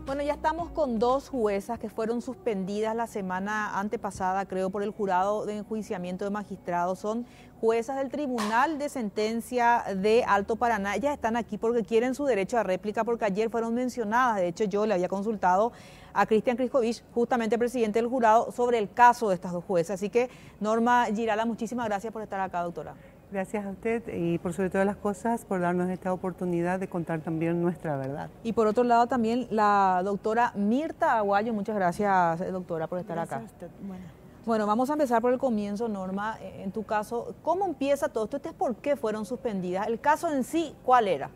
Bueno, ya estamos con dos juezas que fueron suspendidas la semana antepasada, creo, por el jurado de enjuiciamiento de magistrados. Son juezas del Tribunal de Sentencia de Alto Paraná. Ellas están aquí porque quieren su derecho a réplica, porque ayer fueron mencionadas. De hecho, yo le había consultado a Cristian Kriskovich, justamente presidente del jurado, sobre el caso de estas dos juezas. Así que, Norma Girala, muchísimas gracias por estar acá, doctora. Gracias a usted y por sobre todas las cosas por darnos esta oportunidad de contar también nuestra verdad. Y por otro lado también la doctora Mirta Aguayo, muchas gracias doctora por estar acá. Gracias a usted. Bueno, vamos a empezar por el comienzo, Norma. En tu caso, ¿cómo empieza todo esto? ¿Este es por qué fueron suspendidas? ¿El caso en sí cuál era?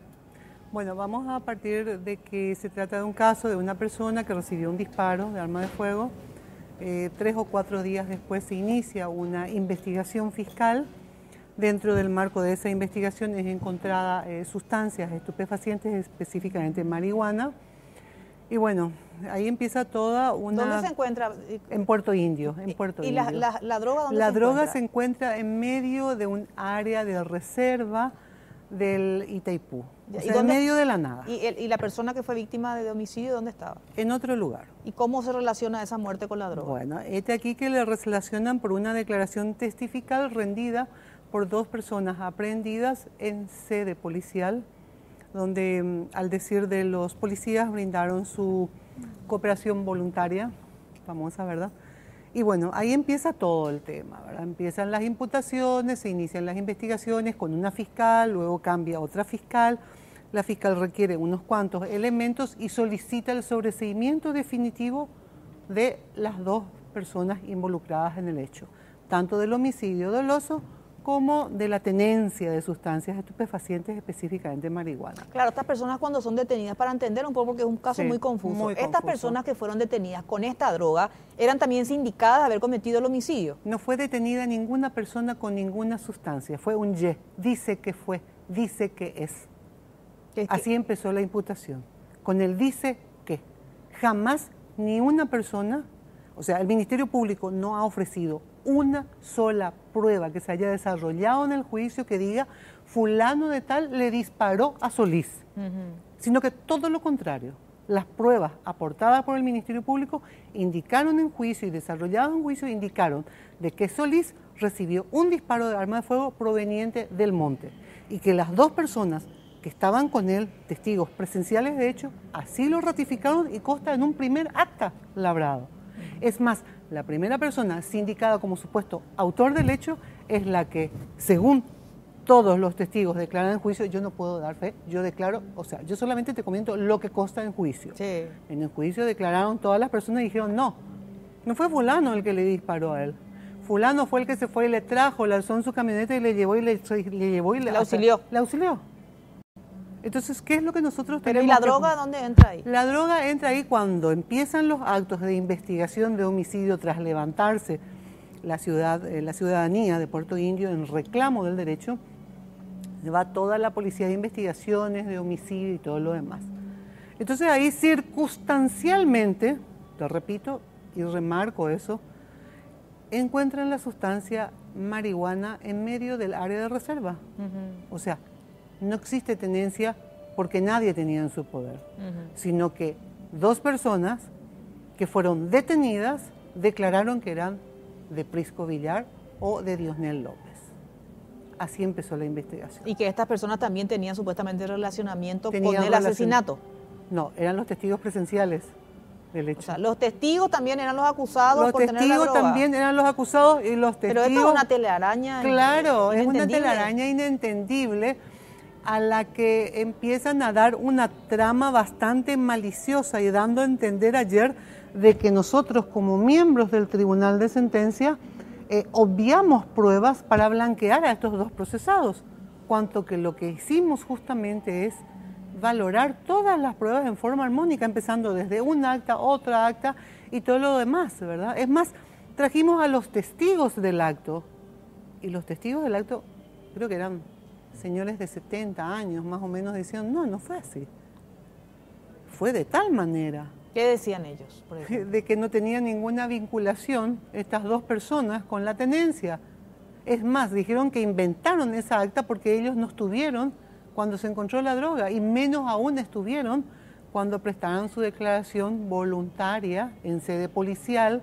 Bueno, vamos a partir de que se trata de un caso de una persona que recibió un disparo de arma de fuego. 3 o 4 días después se inicia una investigación fiscal. Dentro del marco de esa investigación es encontrada sustancias estupefacientes, específicamente marihuana. Y bueno, ahí empieza toda una... ¿Dónde se encuentra? En Puerto Indio. En Puerto Indio. ¿La droga dónde la se droga encuentra? se encuentra en medio de un área de reserva del Itaipú, o sea, en medio de la nada. ¿Y la persona que fue víctima de homicidio dónde estaba? En otro lugar. ¿Y cómo se relaciona esa muerte con la droga? Bueno, aquí que le relacionan por una declaración testifical rendida por 2 personas aprehendidas en sede policial, donde al decir de los policías brindaron su cooperación voluntaria, famosa, ¿verdad? Y bueno, ahí empieza todo el tema, ¿verdad? Empiezan las imputaciones, se inician las investigaciones con una fiscal, luego cambia otra fiscal, la fiscal requiere unos cuantos elementos y solicita el sobreseimiento definitivo de las 2 personas involucradas en el hecho, tanto del homicidio doloso como de la tenencia de sustancias estupefacientes, específicamente marihuana. Claro, estas personas cuando son detenidas, para entender un poco, porque es un caso muy confuso, estas personas que fueron detenidas con esta droga, ¿eran también sindicadas de haber cometido el homicidio? No fue detenida ninguna persona con ninguna sustancia, fue un ye, dice que fue, dice que es. Así empezó la imputación, con el dice que. Jamás ni una persona, o sea, el Ministerio Público no ha ofrecido una sola prueba que se haya desarrollado en el juicio que diga fulano de tal le disparó a Solís, sino que todo lo contrario. Las pruebas aportadas por el Ministerio Público indicaron en juicio y desarrolladas en juicio indicaron de que Solís recibió un disparo de arma de fuego proveniente del monte y que las 2 personas que estaban con él, testigos presenciales de hecho, así lo ratificaron y consta en un primer acta labrado. Es más, la primera persona sindicada como supuesto autor del hecho es la que, según todos los testigos declaran en juicio, yo no puedo dar fe, yo declaro, o sea, yo solamente te comento lo que consta en juicio. Sí. En el juicio declararon todas las personas y dijeron, no fue fulano el que le disparó a él. Fulano fue el que se fue y le trajo, le alzó en su camioneta y le llevó y le auxilió. Le auxilió. Entonces, ¿qué es lo que nosotros Pero tenemos? ¿y la droga dónde entra ahí? La droga entra ahí cuando empiezan los actos de investigación de homicidio tras levantarse la ciudadanía de Puerto Indio en reclamo del derecho, va toda la policía de investigaciones, de homicidio y todo lo demás. Entonces ahí circunstancialmente, te repito y remarco eso, encuentran la sustancia marihuana en medio del área de reserva. O sea, no existe tenencia porque nadie tenía en su poder, sino que 2 personas que fueron detenidas declararon que eran de Prisco Villar o de Diosnel López. Así empezó la investigación. Y que estas personas también tenían supuestamente relacionamiento con el asesinato. No, eran los testigos presenciales del hecho. O sea, los testigos también eran los acusados por tener la droga. Los testigos también eran los acusados y los testigos... Pero esto es una telaraña. Claro, es una telaraña inentendible a la que empiezan a dar una trama bastante maliciosa y dando a entender ayer de que nosotros como miembros del Tribunal de Sentencia obviamos pruebas para blanquear a estos 2 procesados, cuanto que lo que hicimos justamente es valorar todas las pruebas en forma armónica, empezando desde un acta, otra acta y todo lo demás, ¿verdad? Es más, trajimos a los testigos del acto y los testigos del acto creo que eran señores de 70 años más o menos, decían, no fue así, fue de tal manera. ¿Qué decían ellos, por ejemplo? De que no tenían ninguna vinculación estas 2 personas con la tenencia. Es más, dijeron que inventaron esa acta porque ellos no estuvieron cuando se encontró la droga y menos aún estuvieron cuando prestaron su declaración voluntaria en sede policial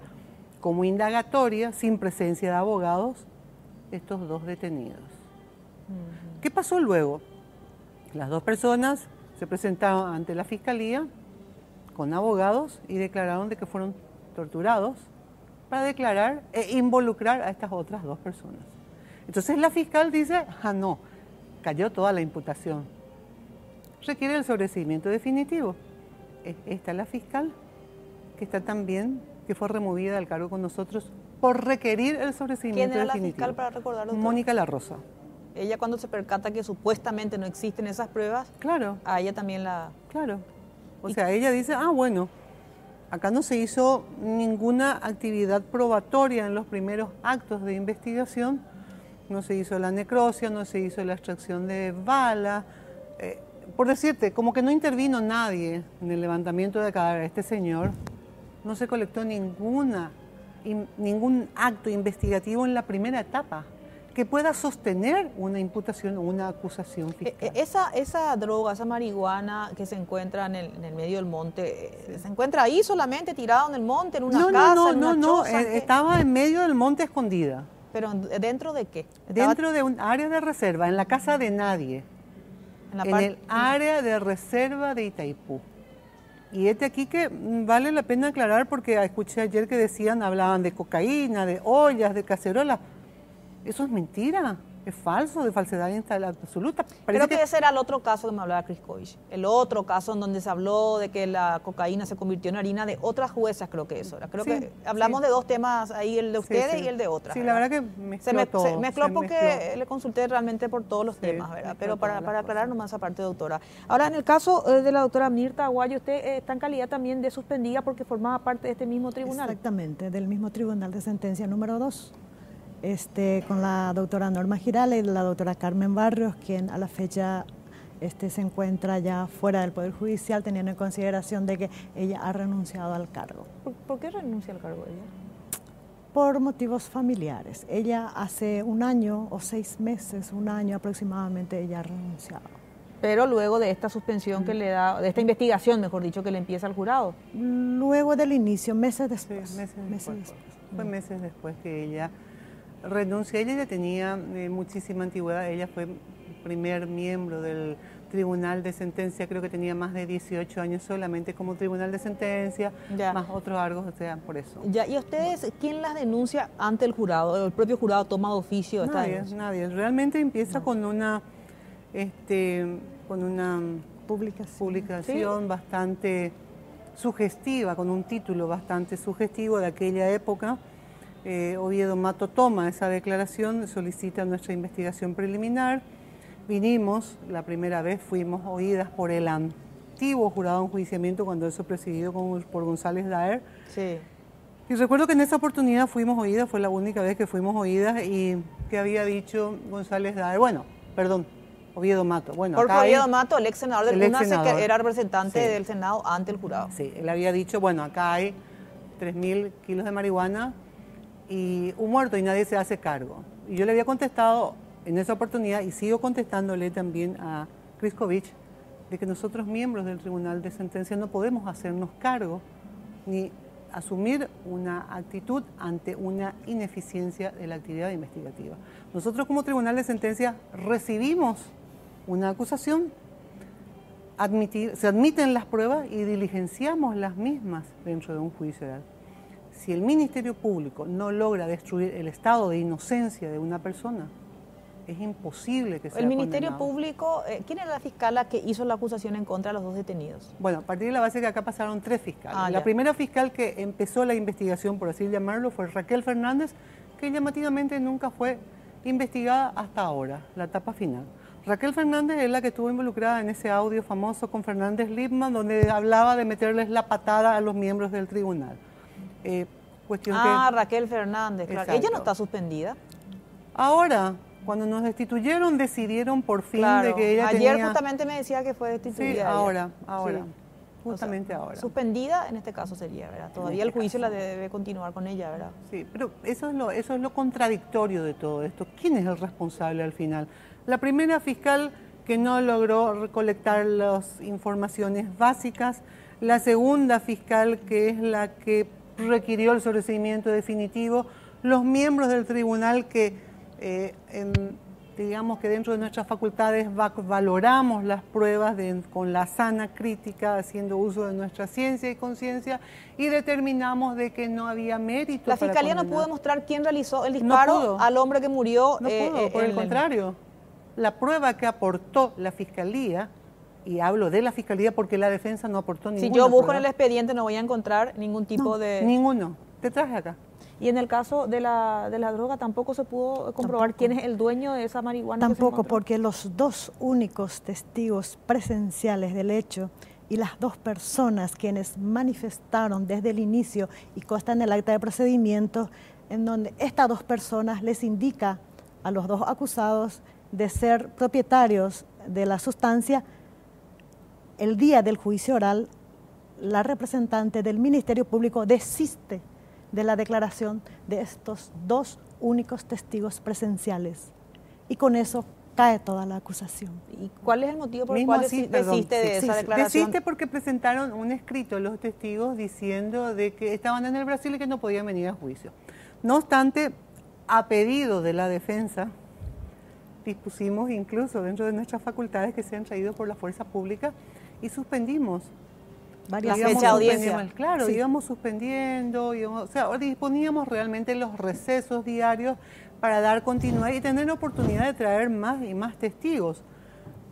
como indagatoria, sin presencia de abogados, estos dos detenidos. ¿Qué pasó luego? Las dos personas se presentaron ante la Fiscalía con abogados y declararon de que fueron torturados para declarar e involucrar a estas otras dos personas. Entonces la fiscal dice, no, cayó toda la imputación. Requiere el sobreseimiento definitivo. Esta es la fiscal que está también, que fue removida del cargo con nosotros por requerir el sobreseimiento definitivo. ¿Quién era la fiscal, para recordarlo? Mónica La Rosa. Ella, cuando se percata que supuestamente no existen esas pruebas, claro, a ella también la... Claro. O sea, ella dice, bueno, acá no se hizo ninguna actividad probatoria en los primeros actos de investigación, no se hizo la necropsia, no se hizo la extracción de bala, por decirte, como que no intervino nadie en el levantamiento de cadáver. Este señor no se colectó ningún acto investigativo en la primera etapa que pueda sostener una imputación o una acusación fiscal. Esa droga, esa marihuana que se encuentra en el medio del monte, ¿se encuentra ahí solamente tirado en el monte, en una casa, en una choza? Estaba en medio del monte escondida. ¿Pero dentro de qué? Dentro de un área de reserva, en la casa de nadie, en el área de reserva de Itaipú. Y aquí que vale la pena aclarar, porque escuché ayer que hablaban de cocaína, de ollas, de cacerolas. Eso es mentira, es falso, de falsedad absoluta. Creo que ese era el otro caso que me hablaba Criscovich. El otro caso en donde se habló de que la cocaína se convirtió en harina de otras juezas, creo que eso era. Creo que hablamos de dos temas ahí, el de ustedes y el de otras. Sí, ¿verdad? La verdad que mezcló todo. Se mezcló porque le consulté realmente por todos los temas, ¿verdad? Pero para aclarar nomás aparte, doctora. Ahora, en el caso de la doctora Mirta Aguayo, usted está en calidad también de suspendida porque formaba parte de este mismo tribunal. Exactamente, del mismo tribunal de sentencia número 2. Con la doctora Norma Girales y la doctora Carmen Barrios, quien a la fecha se encuentra ya fuera del Poder Judicial, teniendo en consideración de que ella ha renunciado al cargo. ¿Por qué renuncia al cargo ella? Por motivos familiares. Ella hace un año o 6 meses, un año aproximadamente, ella ha renunciado. Pero luego de esta suspensión que le da, de esta investigación, mejor dicho, que le empieza al jurado. Luego del inicio, meses después. Sí, meses después. Fue meses después que ella renuncia. Ella ya tenía muchísima antigüedad, ella fue primer miembro del tribunal de sentencia, creo que tenía más de 18 años solamente como tribunal de sentencia, más otros cargos, o sea, por eso. Ya. ¿Y ustedes, quién las denuncia ante el jurado? ¿El propio jurado toma de oficio esta denuncia? Nadie, realmente empieza con una publicación bastante sugestiva, con un título bastante sugestivo de aquella época. Oviedo Mato toma esa declaración, solicita nuestra investigación preliminar. Vinimos, la primera vez fuimos oídas por el antiguo jurado de enjuiciamiento, cuando eso presidido por González Daer. Sí. Y recuerdo que en esa oportunidad fuimos oídas, fue la única vez que fuimos oídas, y que había dicho González Daer, Oviedo Mato. Porque Oviedo Mato, el ex senador del UNACE, que era representante del Senado ante el jurado. Sí, él había dicho, acá hay 3.000 kilos de marihuana y un muerto y nadie se hace cargo. Y yo le había contestado en esa oportunidad, y sigo contestándole también a Criscovich, de que nosotros, miembros del Tribunal de Sentencia, no podemos hacernos cargo ni asumir una actitud ante una ineficiencia de la actividad investigativa. Nosotros, como Tribunal de Sentencia, recibimos una acusación, se admiten las pruebas y diligenciamos las mismas dentro de un juicio oral. Si el Ministerio Público no logra destruir el estado de inocencia de una persona, es imposible que sea El Ministerio condenado. Público, ¿quién era la fiscala que hizo la acusación en contra de los dos detenidos? A partir de la base que acá pasaron 3 fiscales. La primera fiscal que empezó la investigación, por así llamarlo, fue Raquel Fernández, que llamativamente nunca fue investigada hasta ahora, la etapa final. Raquel Fernández es la que estuvo involucrada en ese audio famoso con Fernández Lipman, donde hablaba de meterles la patada a los miembros del tribunal. Raquel Fernández, claro. Ella no está suspendida. Ahora, cuando nos destituyeron, decidieron por fin de que ella Ayer justamente me decía que fue destituida. Sí, ahora. Justamente ahora. Suspendida en este caso sería, ¿verdad? Todavía el juicio la debe continuar con ella, ¿verdad? Sí, pero eso es lo contradictorio de todo esto. ¿Quién es el responsable al final? La primera fiscal que no logró recolectar las informaciones básicas, la segunda fiscal, que es la que requirió el sobreseimiento definitivo, los miembros del tribunal que, digamos que dentro de nuestras facultades valoramos las pruebas con la sana crítica, haciendo uso de nuestra ciencia y conciencia, y determinamos de que no había mérito. La fiscalía no pudo demostrar quién realizó el disparo al hombre que murió. No pudo, por el contrario. La prueba que aportó la fiscalía, y hablo de la fiscalía porque la defensa no aportó ninguna. Si yo busco prueba. En el expediente no voy a encontrar ningún tipo de... Ninguno. Te traje acá. Y en el caso de la droga tampoco se pudo comprobar quién es el dueño de esa marihuana. Tampoco, porque los dos únicos testigos presenciales del hecho y las dos personas quienes manifestaron desde el inicio y consta en el acta de procedimiento, en donde estas dos personas les indica a los dos acusados de ser propietarios de la sustancia. El día del juicio oral, la representante del Ministerio Público desiste de la declaración de estos dos únicos testigos presenciales. Y con eso cae toda la acusación. ¿Y cuál es el motivo por el cual desiste de esa declaración? Desiste porque presentaron un escrito los testigos diciendo de que estaban en el Brasil y que no podían venir a juicio. No obstante, a pedido de la defensa, dispusimos incluso dentro de nuestras facultades que sean traídos por la fuerza pública y suspendimos. La fecha de audiencia. Claro, sí. Íbamos suspendiendo, o sea, disponíamos realmente los recesos diarios para dar continuidad y tener la oportunidad de traer más y más testigos.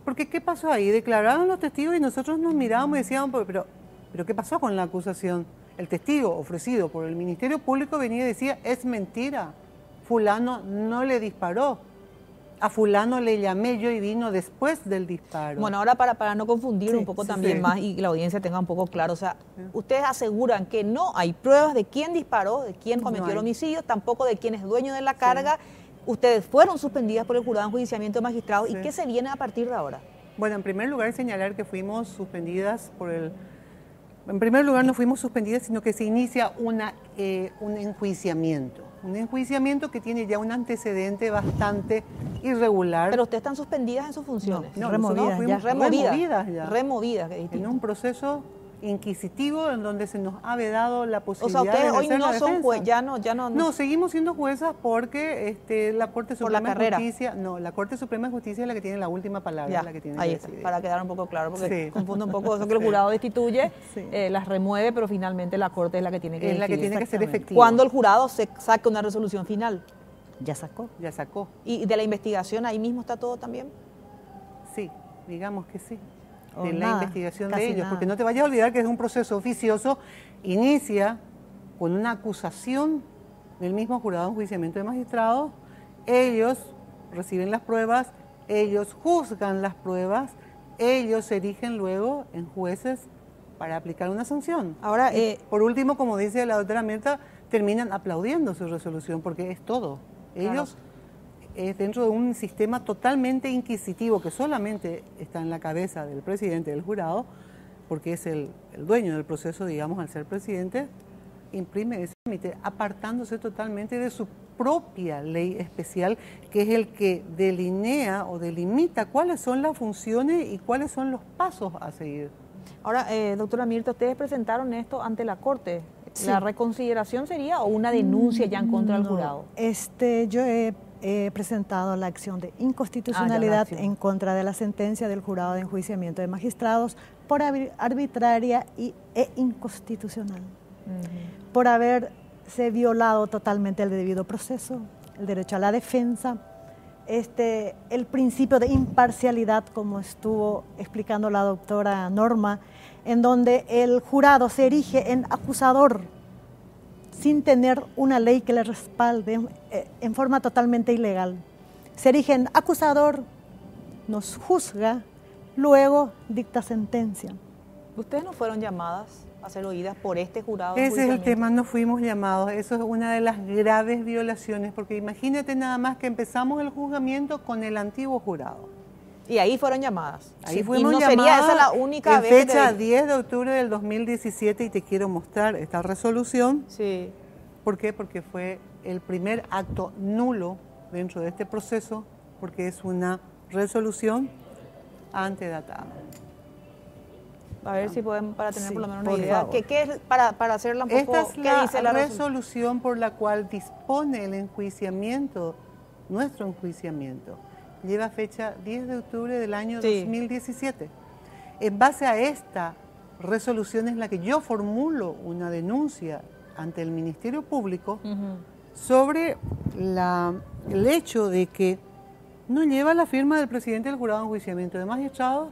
Porque ¿qué pasó ahí? Declararon los testigos y nosotros nos mirábamos y decíamos, pero ¿qué pasó con la acusación? El testigo ofrecido por el Ministerio Público venía y decía, es mentira, fulano no le disparó. A fulano le llamé yo y vino después del disparo. Bueno, ahora para no confundir un poco también más y que la audiencia tenga un poco claro, o sea, ustedes aseguran que no hay pruebas de quién disparó, de quién cometió el homicidio, tampoco de quién es dueño de la carga. Ustedes fueron suspendidas por el jurado de enjuiciamiento de magistrados. ¿Y qué se viene a partir de ahora? Bueno, en primer lugar señalar que fuimos suspendidas por el... En primer lugar no fuimos suspendidas, sino que se inicia un enjuiciamiento. Un enjuiciamiento que tiene ya un antecedente bastante irregular. Pero ustedes están suspendidas en sus funciones. No, removidas ya. Removidas. En un proceso inquisitivo en donde se nos ha vedado la posibilidad de ustedes hoy no son jueces, ya no. No, seguimos siendo juezas porque la Corte Suprema de Justicia, la Corte Suprema de Justicia es la que tiene la última palabra, la que tiene ahí que está, decidir. para quedar un poco claro, porque confunde un poco eso que el jurado destituye, las remueve, pero finalmente la Corte es la que tiene que decidir. Es la que tiene que ser efectiva. Cuando el jurado saque una resolución final. Ya sacó. Ya sacó. ¿Y de la investigación ahí mismo está todo también? Sí, digamos que sí. De la investigación de ellos, porque no te vayas a olvidar que es un proceso oficioso, inicia con una acusación del mismo jurado de enjuiciamiento de magistrados, ellos reciben las pruebas, ellos juzgan las pruebas, ellos se erigen luego en jueces para aplicar una sanción. Ahora, por último, como dice la doctora Mirta, terminan aplaudiendo su resolución porque es todo. Ellos... dentro de un sistema totalmente inquisitivo que solamente está en la cabeza del presidente del jurado, porque es el dueño del proceso, digamos, al ser presidente, imprime ese límite, apartándose totalmente de su propia ley especial, que es el que delinea o delimita cuáles son las funciones y cuáles son los pasos a seguir. Ahora, doctora Mirta, ustedes presentaron esto ante la Corte. ¿La reconsideración sería o una denuncia ya en contra del jurado? Yo he presentado la acción de inconstitucionalidad en contra de la sentencia del jurado de enjuiciamiento de magistrados por arbitraria e inconstitucional, por haberse violado totalmente el debido proceso, el derecho a la defensa, el principio de imparcialidad, como estuvo explicando la doctora Norma, en donde el jurado se erige en acusador sin tener una ley que le respalde en forma totalmente ilegal. Se erige en acusador, nos juzga, luego dicta sentencia. ¿Ustedes no fueron llamadas a ser oídas por este jurado? Ese es el tema, no fuimos llamados. Eso es una de las graves violaciones, porque imagínate nada más que empezamos el juzgamiento con el antiguo jurado. Y ahí fueron llamadas. Ahí fuimos llamadas. ¿Y no sería esa la única vez? Fecha 10 de octubre del 2017, y te quiero mostrar esta resolución. Sí. ¿Por qué? Porque fue el primer acto nulo dentro de este proceso, porque es una resolución antedatado. A ver si podemos, para tener por lo menos una por idea. favor. ¿Qué es, para hacerla un poco, Esta es qué dice la resolución por la cual dispone el enjuiciamiento, nuestro enjuiciamiento. Lleva fecha 10 de octubre del año 2017. En base a esta resolución es la que yo formulo una denuncia ante el Ministerio Público sobre el hecho de que no lleva la firma del presidente del Jurado de Enjuiciamiento de Magistrados,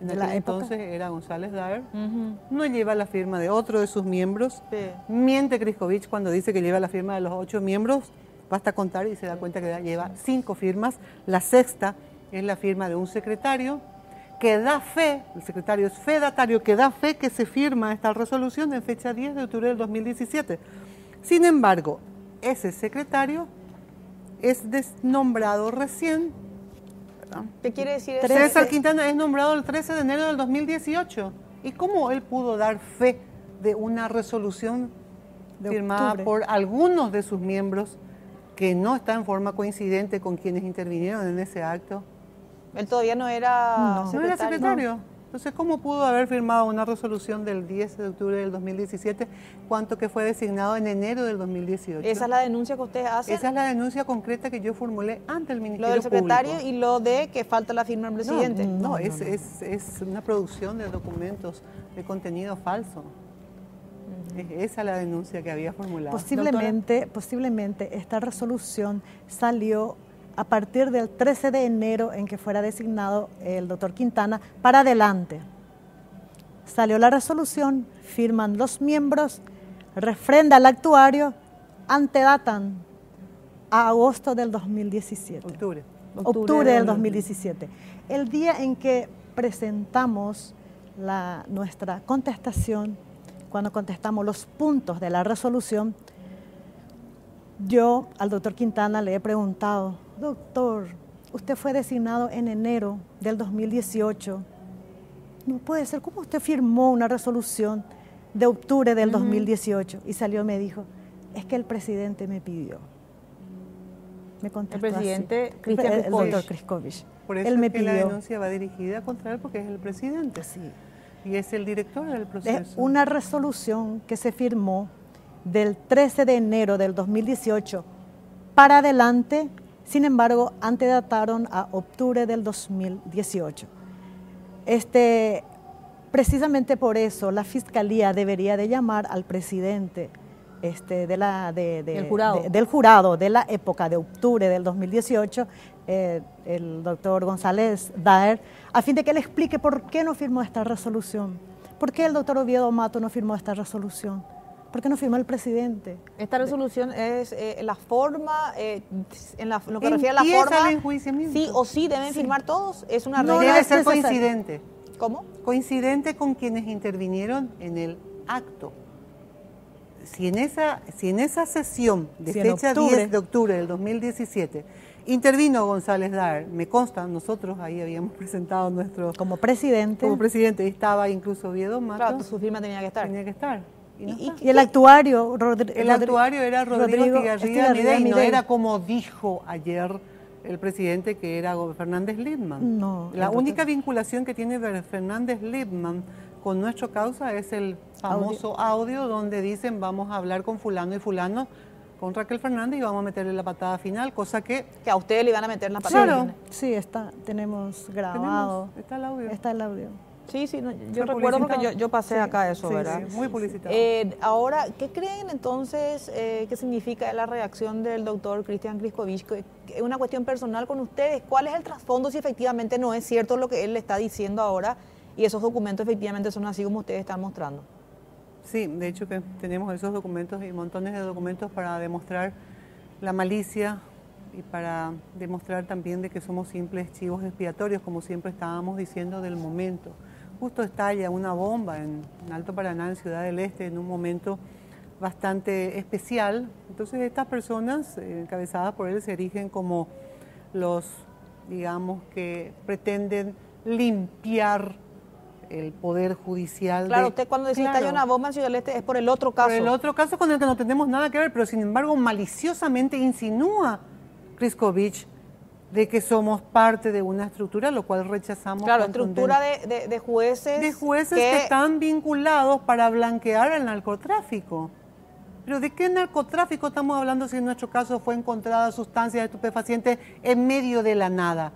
en aquel entonces era González Daer, no lleva la firma de otro de sus miembros, miente Kriskovich cuando dice que lleva la firma de los 8 miembros, basta contar y se da cuenta que lleva 5 firmas, la sexta es la firma de un secretario que da fe, el secretario es fedatario, que da fe que se firma esta resolución en fecha 10 de octubre del 2017. Sin embargo, ese secretario es nombrado recién. ¿Qué quiere decir eso? César Quintana es nombrado el 13 de enero del 2018. ¿Y cómo él pudo dar fe de una resolución firmada por algunos de sus miembros que no está en forma coincidente con quienes intervinieron en ese acto? Él todavía no era secretario. No era secretario. No. Entonces, ¿cómo pudo haber firmado una resolución del 10 de octubre del 2017, cuanto que fue designado en enero del 2018? ¿Esa es la denuncia que ustedes hacen? Esa es la denuncia concreta que yo formulé ante el Ministerio Público. Lo del secretario Público. Y lo de que falta la firma del presidente. No, es una producción de documentos de contenido falso. Es esa la denuncia que había formulado. Posiblemente esta resolución salió a partir del 13 de enero en que fuera designado el doctor Quintana para adelante. Salió la resolución, firman los miembros, refrenda el actuario, antedatan a agosto del 2017. Octubre del 2017. El día en que presentamos nuestra contestación, cuando contestamos los puntos de la resolución, yo al doctor Quintana le he preguntado: doctor, usted fue designado en enero del 2018. No puede ser, ¿cómo usted firmó una resolución de octubre del 2018? Y salió y me dijo: es que el presidente me pidió. Me contestó el presidente el doctor Kriskovich. Por eso él me es que pidió. la denuncia va dirigida contra él porque es el presidente. Sí. Y es el director del proceso. Es una resolución que se firmó del 13 de enero del 2018 para adelante, sin embargo, antedataron a octubre del 2018. Precisamente por eso la Fiscalía debería de llamar al presidente del jurado de la época de octubre del 2018, el doctor González Daer, a fin de que él explique por qué no firmó esta resolución. ¿Por qué el doctor Oviedo Mato no firmó esta resolución? ¿Por qué no firmó el presidente? Esta resolución es la forma, lo que refiere a la forma, sí o sí deben firmar todos. Es una regla. No debe ser coincidente. ¿Cómo? Coincidente con quienes intervinieron en el acto. Si en esa sesión de fecha 10 de octubre del 2017 intervino González Daer, me consta, nosotros ahí habíamos presentado nuestro... Como presidente, estaba incluso Oviedo Mato. Claro, su firma tenía que estar. Tenía que estar. Y el actuario... El actuario era Rodrigo Estigarribia Midey, no era como dijo ayer el presidente, que era Fernández Lippmann. No. La única vinculación que tiene Fernández Lippmann con nuestra causa es el famoso audio donde dicen: vamos a hablar con fulano y fulano, con Raquel Fernández, y vamos a meterle la patada final, cosa que a ustedes le iban a meter la patada final. Sí, tenemos grabado. Está el audio. Está el audio. Sí, yo recuerdo porque yo pasé acá eso, ¿verdad? Sí, muy publicitado. Ahora, ¿qué creen entonces que significa la reacción del doctor Cristian Kriskovich? Es una cuestión personal con ustedes. ¿Cuál es el trasfondo si efectivamente no es cierto lo que él le está diciendo ahora y esos documentos efectivamente son así como ustedes están mostrando? Sí, de hecho que tenemos esos documentos y montones de documentos para demostrar la malicia y para demostrar también de que somos simples chivos expiatorios, como siempre estábamos diciendo del momento. Justo estalla una bomba en Alto Paraná, en Ciudad del Este, en un momento bastante especial. Entonces estas personas, encabezadas por él, se erigen como los, digamos, que pretenden limpiar el Poder Judicial. Claro, usted cuando dice estalla una bomba en Ciudad del Este es por el otro caso. Por el otro caso con el que no tenemos nada que ver, pero sin embargo maliciosamente insinúa Kriskovich de que somos parte de una estructura, lo cual rechazamos. Claro, estructura de jueces. De jueces que están vinculados para blanquear el narcotráfico. Pero ¿de qué narcotráfico estamos hablando si en nuestro caso fue encontrada sustancias estupefacientes en medio de la nada?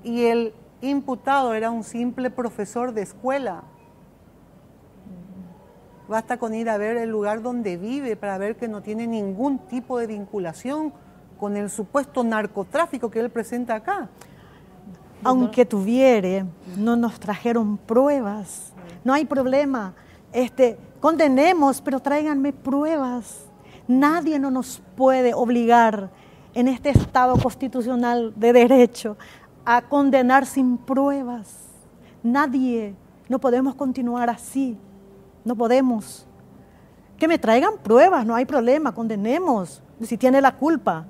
Y el imputado era un simple profesor de escuela. Basta con ir a ver el lugar donde vive para ver que no tiene ningún tipo de vinculación con el supuesto narcotráfico que él presenta acá. Aunque tuviere, no nos trajeron pruebas. No hay problema. Condenemos, pero tráiganme pruebas. Nadie no nos puede obligar en este Estado constitucional de derecho a condenar sin pruebas. Nadie. No podemos continuar así. No podemos. Que me traigan pruebas, no hay problema, condenemos. Si tiene la culpa.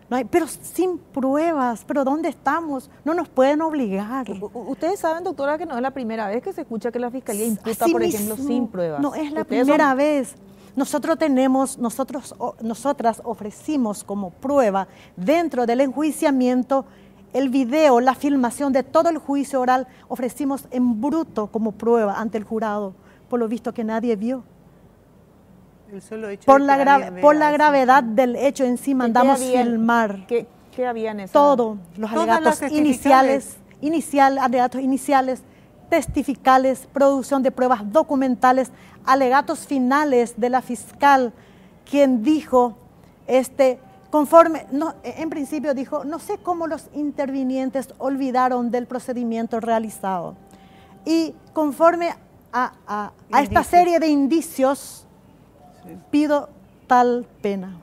No hay, pero sin pruebas, pero ¿dónde estamos? No nos pueden obligar. Ustedes saben, doctora, que no es la primera vez que se escucha que la Fiscalía imputa, por ejemplo, sin pruebas. No es la primera vez. Nosotras ofrecimos como prueba dentro del enjuiciamiento el video, la filmación de todo el juicio oral, ofrecimos en bruto como prueba ante el jurado, por lo visto que nadie vio. El solo hecho por la gravedad del hecho en sí mandamos filmar. ¿Qué había en eso? Todos los alegatos iniciales, alegatos iniciales, testificales, producción de pruebas documentales, alegatos finales de la fiscal, quien dijo, en principio dijo, no sé cómo los intervinientes olvidaron del procedimiento realizado. Y conforme a esta serie de indicios, pido tal pena.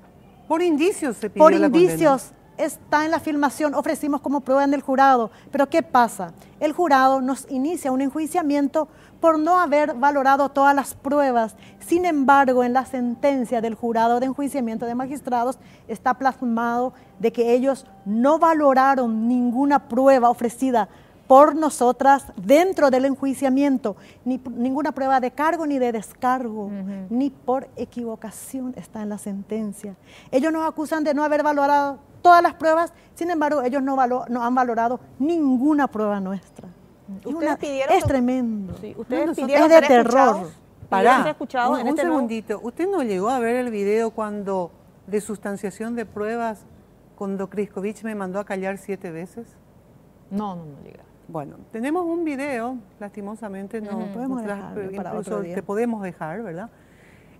Por indicios se pidió Por la indicios condena. Está en la filmación, ofrecimos como prueba en el jurado. Pero ¿qué pasa? El jurado nos inicia un enjuiciamiento por no haber valorado todas las pruebas. Sin embargo, en la sentencia del jurado de enjuiciamiento de magistrados está plasmado de que ellos no valoraron ninguna prueba ofrecida por nosotras dentro del enjuiciamiento, ninguna prueba de cargo ni de descargo, ni por equivocación está en la sentencia. Ellos nos acusan de no haber valorado todas las pruebas, sin embargo, ellos no han valorado ninguna prueba nuestra. Es tremendo. Sí, ustedes es de terror. Un segundito. ¿Usted no llegó a ver el video de sustanciación de pruebas cuando Kriskovich me mandó a callar 7 veces? No llegué. Bueno, tenemos un video, lastimosamente te podemos dejar, ¿verdad?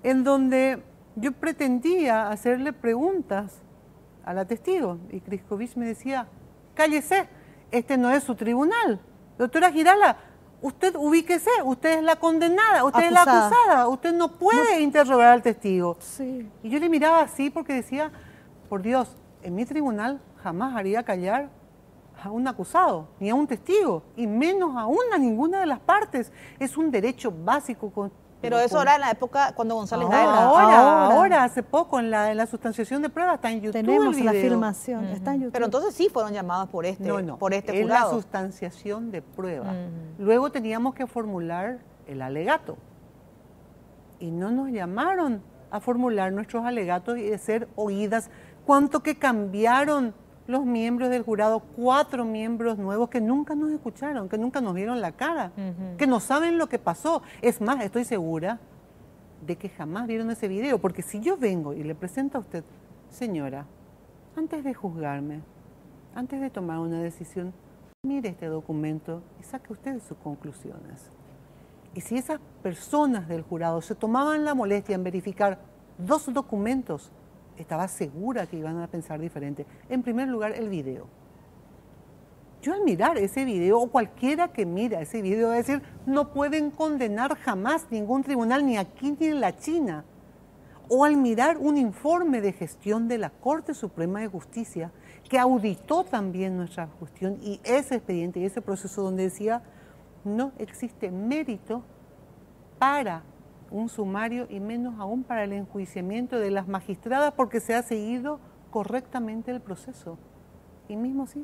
En donde yo pretendía hacerle preguntas a la testigo y Kriskovich me decía, cállese, este no es su tribunal. Doctora Girala, usted ubíquese, usted es la condenada, usted es la acusada, usted no puede interrogar al testigo. Sí. Y yo le miraba así porque decía, por Dios, en mi tribunal jamás haría callar a un acusado, ni a un testigo, y menos aún a ninguna de las partes. Es un derecho básico. Pero eso era en la época cuando González ahora, hace poco, en la sustanciación de pruebas, está en YouTube. Tenemos la filmación, está en YouTube. Pero entonces sí fueron llamados por este jurado. Es la sustanciación de pruebas. Luego teníamos que formular el alegato. Y no nos llamaron a formular nuestros alegatos y de ser oídas. ¿Cuánto que cambiaron los miembros del jurado? 4 miembros nuevos que nunca nos escucharon, que nunca nos vieron la cara, que no saben lo que pasó. Es más, estoy segura de que jamás vieron ese video, porque si yo vengo y le presento a usted, señora, antes de juzgarme, antes de tomar una decisión, mire este documento y saque usted sus conclusiones. Y si esas personas del jurado se tomaban la molestia en verificar 2 documentos, estaba segura que iban a pensar diferente. En primer lugar, el video. Yo al mirar ese video, o cualquiera que mira ese video, va a decir, no pueden condenar jamás ningún tribunal, ni aquí ni en la China. O al mirar un informe de gestión de la Corte Suprema de Justicia, que auditó también nuestra gestión, y ese expediente y ese proceso donde decía, no existe mérito para un sumario y menos aún para el enjuiciamiento de las magistradas porque se ha seguido correctamente el proceso. Y mismo sí.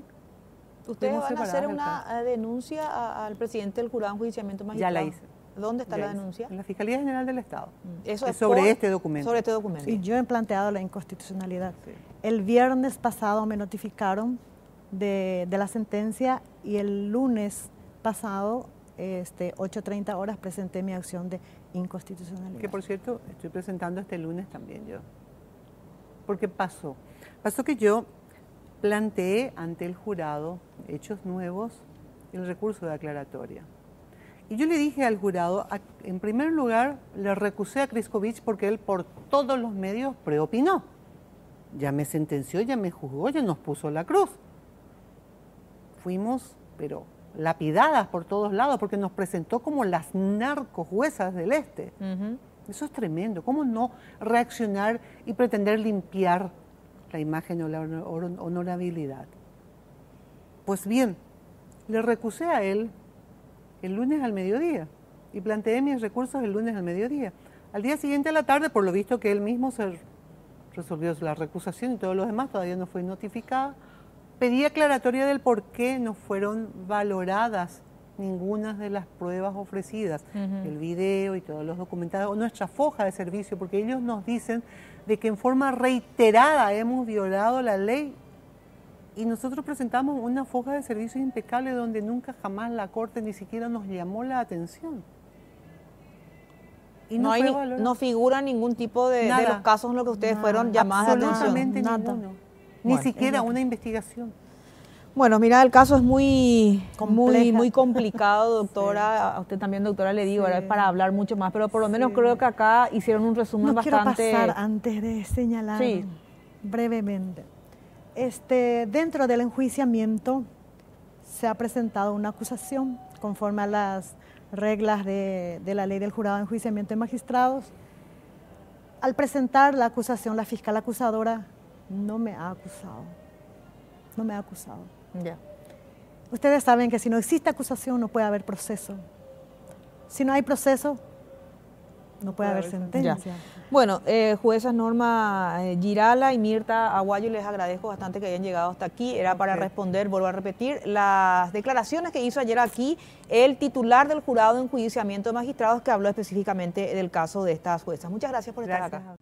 ¿Ustedes van a hacer una denuncia al presidente del jurado de enjuiciamiento magistrado? Ya la hice. ¿Dónde está la denuncia? En la Fiscalía General del Estado. Eso es sobre este documento. Sobre este documento. Sí, yo he planteado la inconstitucionalidad. Sí. El viernes pasado me notificaron de la sentencia y el lunes pasado, 8:30 horas, presenté mi acción de inconstitucionalidad. Que por cierto, estoy presentando este lunes también yo. Porque pasó que yo planteé ante el jurado, hechos nuevos, el recurso de aclaratoria. Y yo le dije al jurado, en primer lugar, le recusé a Kriskovich porque él por todos los medios preopinó. Ya me sentenció, ya me juzgó, ya nos puso la cruz. Fuimos, pero lapidadas por todos lados, porque nos presentó como las narcojuezas del Este. Eso es tremendo. ¿Cómo no reaccionar y pretender limpiar la imagen o la honorabilidad? Pues bien, le recusé a él el lunes al mediodía y planteé mis recursos el lunes al mediodía. Al día siguiente a la tarde, por lo visto que él mismo se resolvió la recusación y todo lo demás, todavía no fue notificada, pedí aclaratoria del por qué no fueron valoradas ninguna de las pruebas ofrecidas, el video y todos los documentados, o nuestra foja de servicio, porque ellos nos dicen de que en forma reiterada hemos violado la ley y nosotros presentamos una foja de servicio impecable donde nunca jamás la Corte ni siquiera nos llamó la atención. Y no figura ningún tipo de los casos en los que ustedes fueron llamadas de atención. Absolutamente ninguno. Ni siquiera una investigación. Bueno, mira, el caso es muy complicado, doctora. A usted también, doctora, le digo, ahora es para hablar mucho más, pero por lo menos creo que acá hicieron un resumen bastante... Quiero pasar antes de señalar brevemente. Dentro del enjuiciamiento se ha presentado una acusación conforme a las reglas de la ley del jurado de enjuiciamiento de magistrados. Al presentar la acusación, la fiscal acusadora no me ha acusado. No me ha acusado. Ya. Ustedes saben que si no existe acusación no puede haber proceso. Si no hay proceso, no puede haber sentencia. Ya. Bueno, juezas Norma Girala y Mirta Aguayo, les agradezco bastante que hayan llegado hasta aquí. Era para responder, vuelvo a repetir, las declaraciones que hizo ayer aquí el titular del jurado de enjuiciamiento de magistrados que habló específicamente del caso de estas juezas. Muchas gracias por estar acá.